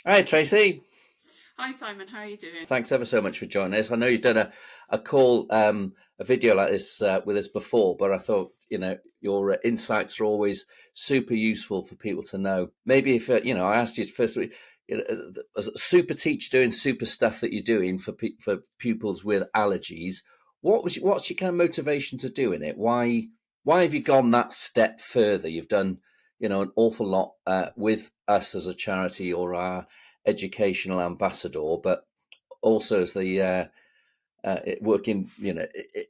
Hi, Tracey. Hi Simon, how are you doing? Thanks ever so much for joining us. I know you've done a call, a video like this with us before, but I thought, your insights are always super useful for people to know. Maybe if, I asked you first, as a super teacher doing super stuff that you're doing for pupils with allergies, what's your kind of motivation to doing it? Why have you gone that step further? You've done, an awful lot with us as a charity or our educational ambassador, but also as the working,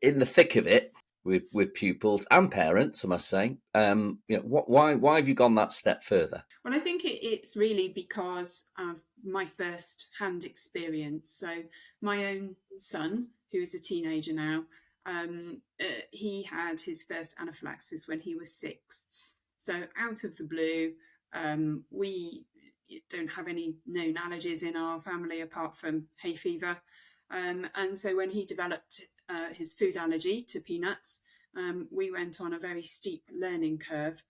in the thick of it with pupils and parents, I must say. Why have you gone that step further? Well, I think it's really because of my first hand experience. So, my own son, who is a teenager now, he had his first anaphylaxis when he was 6. So, out of the blue, we don't have any known allergies in our family apart from hay fever. And so, when he developed his food allergy to peanuts, we went on a very steep learning curve.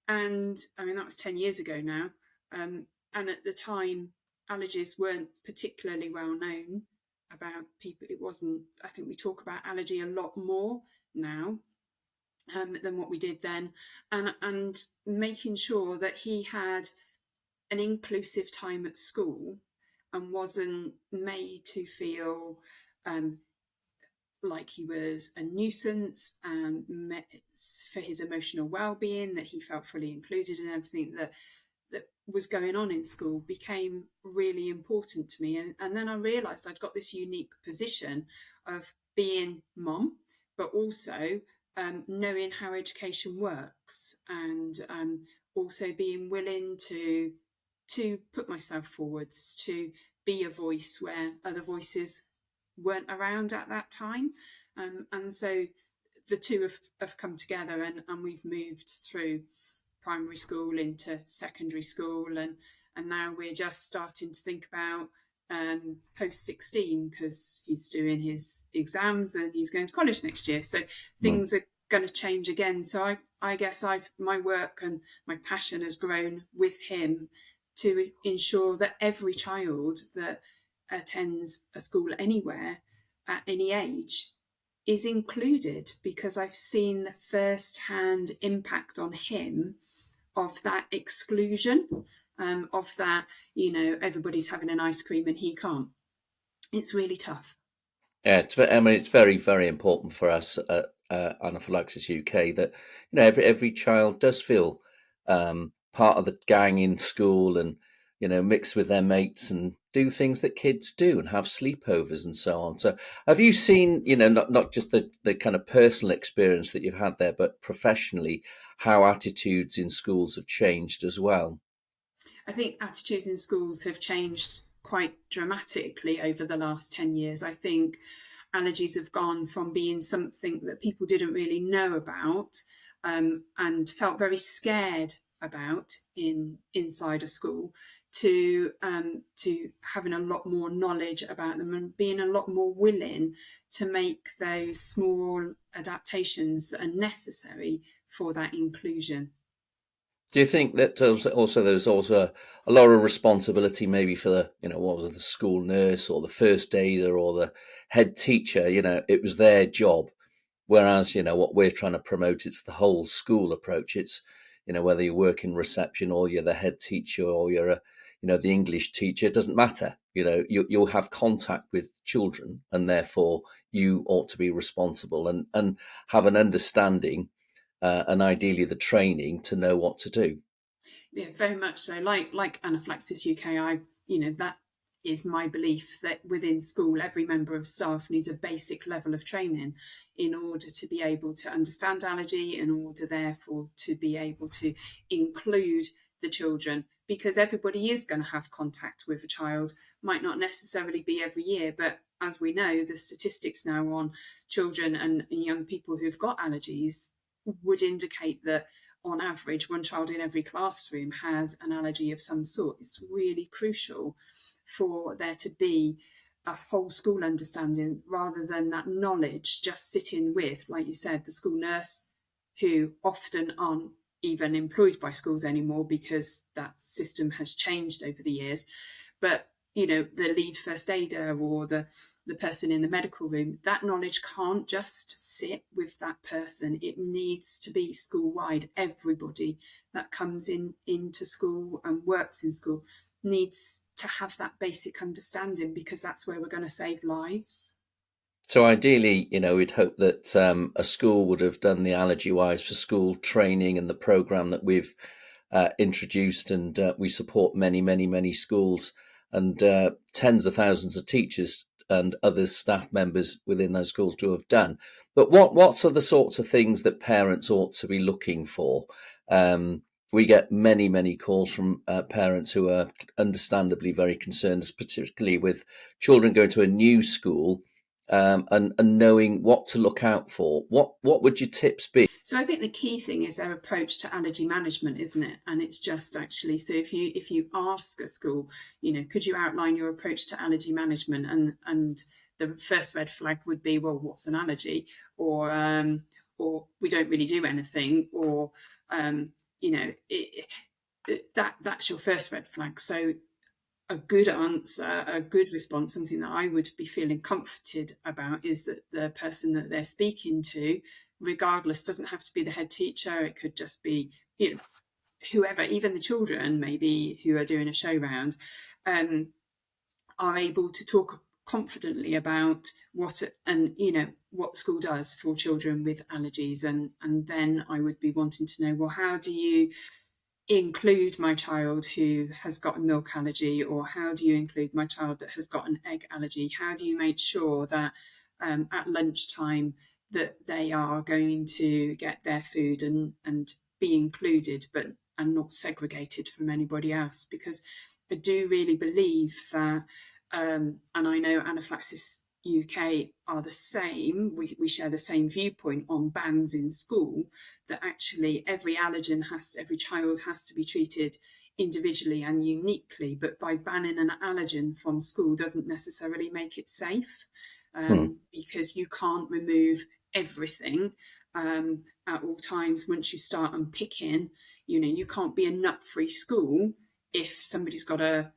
And I mean, that was 10 years ago now. And at the time, allergies weren't particularly well known about people. It wasn't, I think we talk about allergy a lot more now than what we did then. And making sure that he had an inclusive time at school and wasn't made to feel um, like he was a nuisance and for his emotional well-being, that he felt fully included in everything that was going on in school became really important to me. And then I realised I'd got this unique position of being mom, but also knowing how education works, and also being willing to put myself forwards, to be a voice where other voices weren't around at that time. And so the two have come together, and we've moved through primary school into secondary school, and now we're just starting to think about post 16, because he's doing his exams and he's going to college next year. So Mm. things are going to change again. So I guess I've my work and my passion has grown with him to ensure that every child that attends a school anywhere at any age is included, because I've seen the first hand impact on him of that exclusion, of that, everybody's having an ice cream and he can't. It's really tough. Yeah, I mean, it's very, very important for us at Anaphylaxis UK that every child does feel part of the gang in school, and mix with their mates and do things that kids do and have sleepovers and so on. So, have you seen, not just the kind of personal experience that you've had there, but professionally, how attitudes in schools have changed as well? I think attitudes in schools have changed quite dramatically over the last 10 years. I think allergies have gone from being something that people didn't really know about, and felt very scared about inside a school, to having a lot more knowledge about them and being a lot more willing to make those small adaptations that are necessary for that inclusion. Do you think that also there's also a lot of responsibility maybe for the, what was it, the school nurse or the first aider or the head teacher? It was their job. Whereas, what we're trying to promote, it's the whole school approach. It's, whether you work in reception or you're the head teacher or you're the English teacher, it doesn't matter. You'll have contact with children, and therefore you ought to be responsible and have an understanding, and ideally the training to know what to do. Yeah, very much so. Like Anaphylaxis UK, that is my belief, that within school every member of staff needs a basic level of training in order to be able to understand allergy, in order therefore to be able to include the children, because everybody is going to have contact with a child. Might not necessarily be every year, but as we know, the statistics now on children and young people who've got allergies would indicate that on average, one child in every classroom has an allergy of some sort. It's really crucial for there to be a whole school understanding, rather than that knowledge just sitting with, like you said, the school nurse, who often aren't even employed by schools anymore because that system has changed over the years. But the lead first aider or the person in the medical room, that knowledge can't just sit with that person. It needs to be school wide. Everybody that comes into school and works in school needs to have that basic understanding, because that's where we're going to save lives. So ideally, we'd hope that a school would have done the Allergy-Wise for School training and the program that we've introduced, and we support many, many, many schools and tens of thousands of teachers and other staff members within those schools to have done. But what are the sorts of things that parents ought to be looking for? We get many, many calls from parents who are understandably very concerned, particularly with children going to a new school. And knowing what to look out for. What would your tips be? So I think the key thing is their approach to allergy management, isn't it? And it's just actually, so if you ask a school, could you outline your approach to allergy management? And the first red flag would be, well, what's an allergy? Or we don't really do anything, or that's your first red flag. So a good answer, a good response, something that I would be feeling comforted about, is that the person that they're speaking to, regardless, doesn't have to be the head teacher. It could just be, whoever, even the children maybe who are doing a show round, are able to talk confidently about what school does for children with allergies. And then I would be wanting to know, well, how do you include my child who has got a milk allergy, or how do you include my child that has got an egg allergy? How do you make sure that at lunchtime that they are going to get their food and be included, and not segregated from anybody else? Because I do really believe that, and I know Anaphylaxis UK are the same, we share the same viewpoint on bans in school, that actually every child has to be treated individually and uniquely. But by banning an allergen from school doesn't necessarily make it safe, because you can't remove everything at all times. Once you start unpicking, you can't be a nut-free school if somebody's got a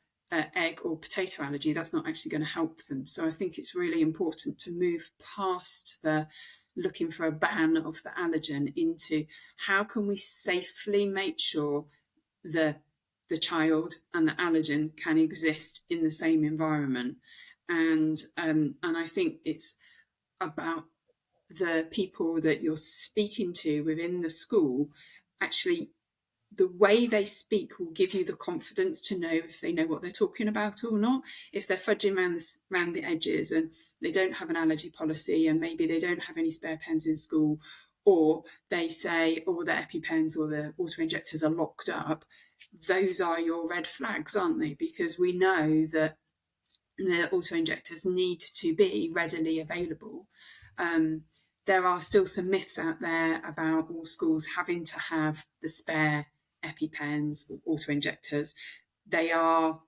egg or potato allergy. That's not actually going to help them. So I think it's really important to move past the looking for a ban of the allergen into how can we safely make sure the child and the allergen can exist in the same environment. And I think it's about the people that you're speaking to within the school. Actually, the way they speak will give you the confidence to know if they know what they're talking about or not. If they're fudging around the edges and they don't have an allergy policy, and maybe they don't have any spare pens in school, or they say all the EpiPens or the auto-injectors are locked up, those are your red flags, aren't they? Because we know that the auto-injectors need to be readily available. There are still some myths out there about all schools having to have the spare EpiPens or auto-injectors. They are,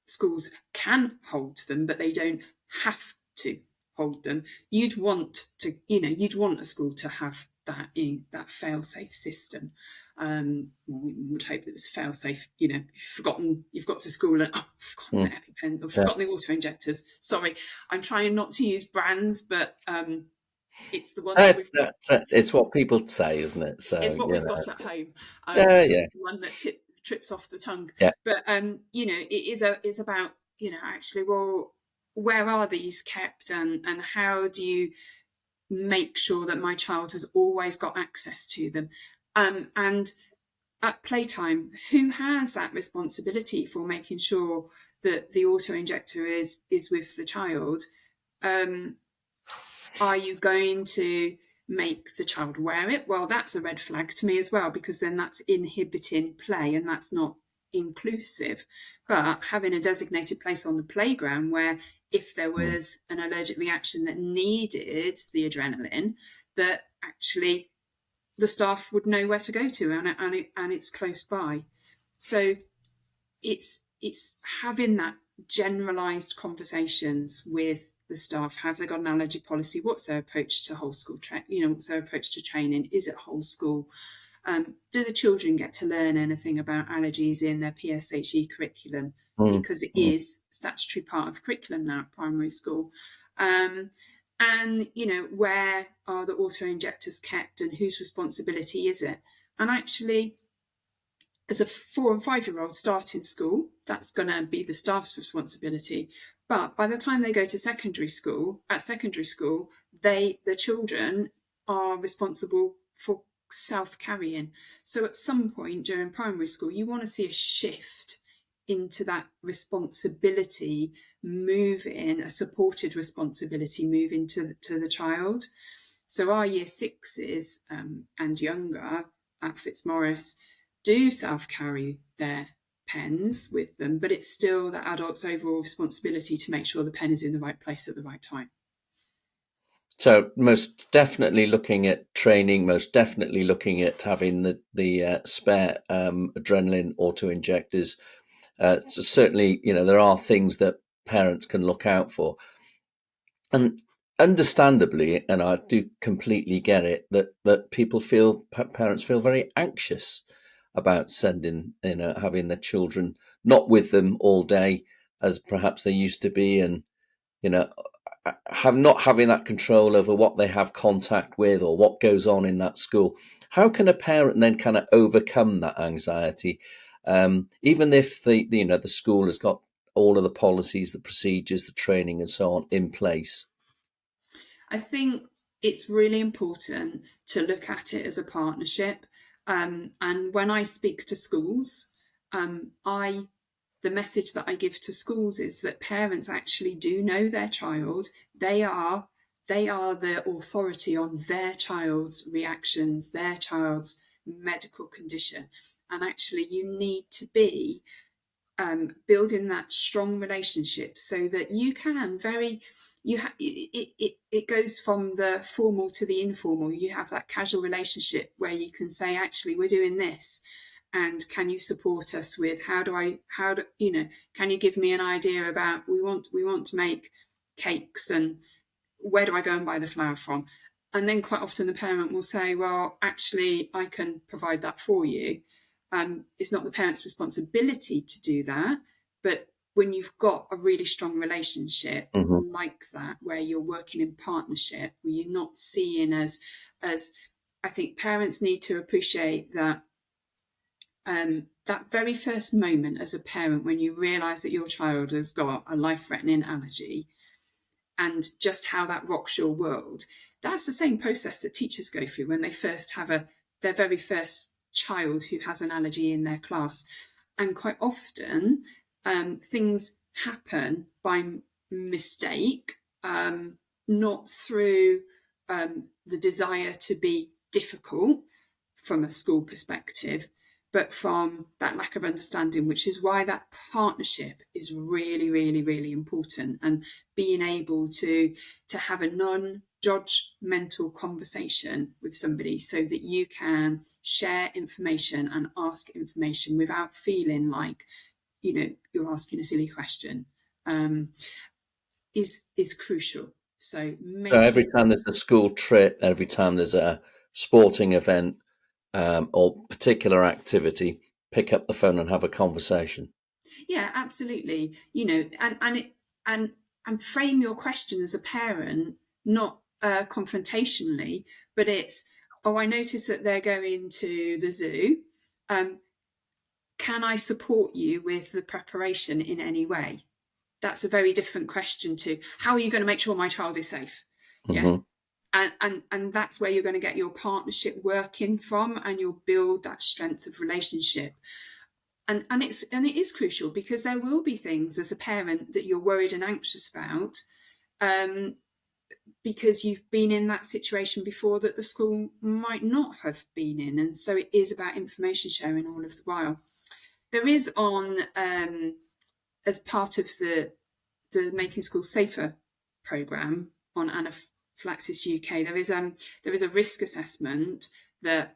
schools can hold them, but they don't have to hold them. You'd want a school to have that in that fail-safe system. We would hope that it was fail-safe. You've got to school and forgotten the EpiPen, or forgotten the auto-injectors. Sorry, I'm trying not to use brands, but it's the one that we've got. It's what people say, isn't it? So it's what we've got at home. So it's the one that trips off the tongue. Yeah. But it's about actually, well, where are these kept, and how do you make sure that my child has always got access to them? And at playtime, who has that responsibility for making sure that the auto-injector is with the child? Are you going to make the child wear it? Well, that's a red flag to me as well, because then that's inhibiting play, and that's not inclusive. But having a designated place on the playground where, if there was an allergic reaction that needed the adrenaline, that actually the staff would know where to go to, and it's close by. So it's having that generalised conversations with the staff. Have they got an allergy policy? What's their approach to whole school what's their approach to training? Is it whole school? Do the children get to learn anything about allergies in their PSHE curriculum? Because it Mm. is statutory part of curriculum now at primary school. And, where are the auto-injectors kept and whose responsibility is it? And actually, as a 4 and 5-year-old starting school, that's going to be the staff's responsibility. But by the time they go to secondary school, the children are responsible for self-carrying. So at some point during primary school, you want to see a shift into that responsibility, a supported responsibility moving to the child. So our year sixes and younger at Fitzmaurice do self-carry their pens with them, but it's still the adult's overall responsibility to make sure the pen is in the right place at the right time. So most definitely looking at training, most definitely looking at having the spare adrenaline auto-injectors. So certainly, there are things that parents can look out for. And understandably, and I do completely get it, that parents feel very anxious about having their children not with them all day as perhaps they used to be, and you know, not having that control over what they have contact with or what goes on in that school. How can a parent then kind of overcome that anxiety, even if the school has got all of the policies, the procedures, the training, and so on in place? I think it's really important to look at it as a partnership. And when I speak to schools, the message that I give to schools is that parents actually do know their child. They are the authority on their child's reactions, their child's medical condition. And actually, you need to be building that strong relationship so that you can it goes from the formal to the informal. You have that casual relationship where you can say, actually, we're doing this, and can you support us with can you give me an idea about we want to make cakes, and where do I go and buy the flour from? And then quite often the parent will say, well, actually, I can provide that for you. It's not the parent's responsibility to do that, but when you've got a really strong relationship like that, where you're working in partnership, where you're not seeing as I think parents need to appreciate that that very first moment as a parent when you realise that your child has got a life-threatening allergy and just how that rocks your world. That's the same process that teachers go through when they first have their very first child who has an allergy in their class. And quite often, things happen by mistake, not through the desire to be difficult from a school perspective, but from that lack of understanding, which is why that partnership is really, really, really important. And being able to have a non-judgmental conversation with somebody so that you can share information and ask information without feeling like, you're asking a silly question, is crucial. So Every time there's a school trip, every time there's a sporting event, or particular activity, pick up the phone and have a conversation. Yeah, absolutely. And frame your question as a parent, not confrontationally, but it's, oh, I noticed that they're going to the zoo. Can I support you with the preparation in any way? That's a very different question to, how are you going to make sure my child is safe? Yeah. And that's where you're going to get your partnership working from, and you'll build that strength of relationship. And it is crucial, because there will be things as a parent that you're worried and anxious about, because you've been in that situation before that the school might not have been in. And so it is about information sharing all of the while. There is as part of the Making Schools Safer programme on Anaphylaxis UK, there is a risk assessment that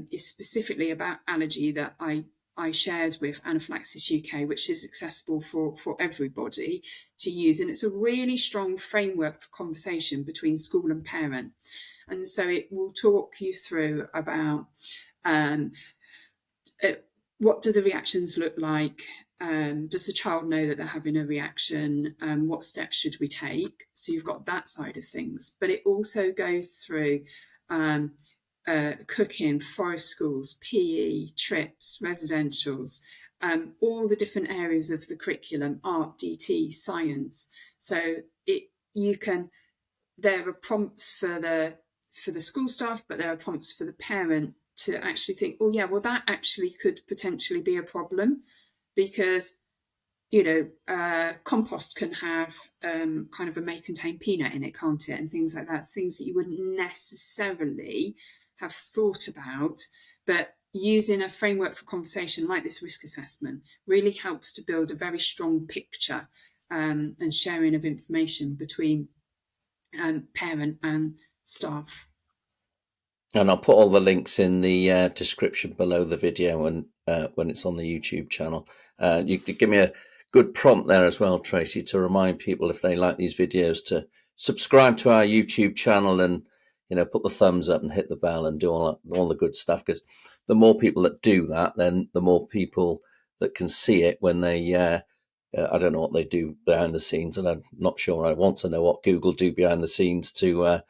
is specifically about allergy that I shared with Anaphylaxis UK, which is accessible for everybody to use. And it's a really strong framework for conversation between school and parent. And so it will talk you through about Um, what do the reactions look like? Does the child know that they're having a reaction? What steps should we take? So you've got that side of things, but it also goes through cooking, forest schools, PE, trips, residentials, all the different areas of the curriculum, art, DT, science. So there are prompts for the school staff, but there are prompts for the parent to actually think, oh yeah, well that actually could potentially be a problem, because compost can have kind of a may contain peanut in it, can't it, and things like that, things that you wouldn't necessarily have thought about. But using a framework for conversation like this risk assessment really helps to build a very strong picture and sharing of information between parent and staff. And I'll put all the links in the description below the video and when it's on the YouTube channel. You could give me a good prompt there as well, Tracey, to remind people, if they like these videos, to subscribe to our YouTube channel and put the thumbs up and hit the bell and do all the good stuff. Because the more people that do that, then the more people that can see it when they. I don't know what they do behind the scenes, and I'm not sure I want to know what Google do behind the scenes to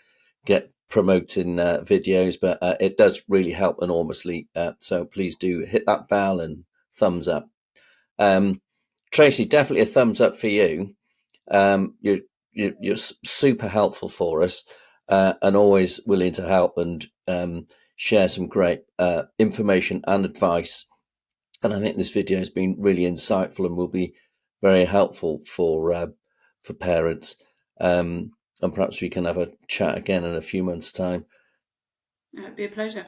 get promoting videos, but it does really help enormously. So please do hit that bell and thumbs up. Tracey, definitely a thumbs up for you. You're super helpful for us and always willing to help and share some great information and advice. And I think this video has been really insightful and will be very helpful for parents. And perhaps we can have a chat again in a few months' time. It'd be a pleasure.